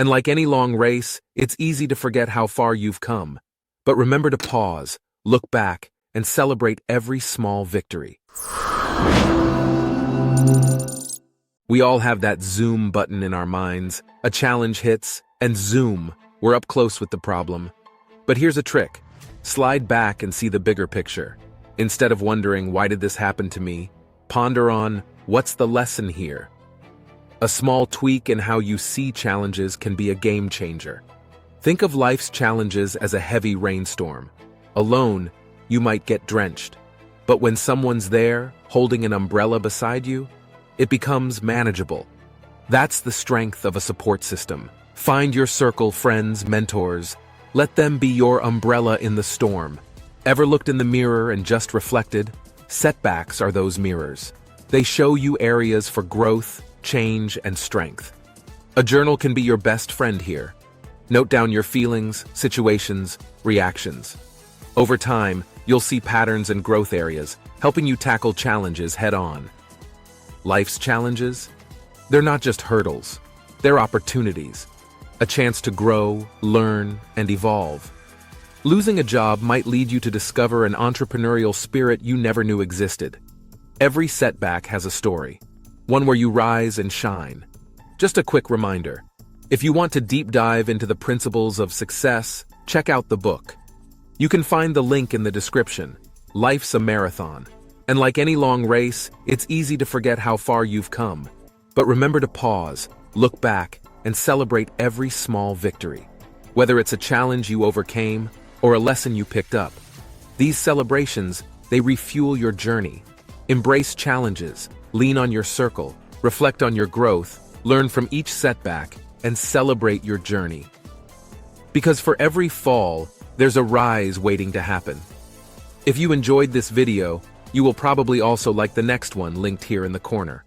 And like any long race, it's easy to forget how far you've come. But remember to pause, look back, and celebrate every small victory. We all have that zoom button in our minds. A challenge hits, and zoom, we're up close with the problem. But here's a trick. Slide back and see the bigger picture. Instead of wondering, why did this happen to me? Ponder on, what's the lesson here? A small tweak in how you see challenges can be a game changer. Think of life's challenges as a heavy rainstorm. Alone, you might get drenched. But when someone's there, holding an umbrella beside you, it becomes manageable. That's the strength of a support system. Find your circle, friends, mentors. Let them be your umbrella in the storm. Ever looked in the mirror and just reflected? Setbacks are those mirrors. They show you areas for growth, change, and strength. A journal can be your best friend here. Note down your feelings, situations, reactions. Over time, you'll see patterns and growth areas, helping you tackle challenges head-on. Life's challenges? They're not just hurdles. They're opportunities. A chance to grow, learn, and evolve. Losing a job might lead you to discover an entrepreneurial spirit you never knew existed. Every setback has a story, one where you rise and shine. Just a quick reminder, if you want to deep dive into the principles of success, check out the book. You can find the link in the description. Life's a marathon. And like any long race, it's easy to forget how far you've come. But remember to pause, look back, and celebrate every small victory. Whether it's a challenge you overcame or a lesson you picked up. These celebrations, they refuel your journey. Embrace challenges, lean on your circle, reflect on your growth, learn from each setback, and celebrate your journey. Because for every fall, there's a rise waiting to happen. If you enjoyed this video, you will probably also like the next one linked here in the corner.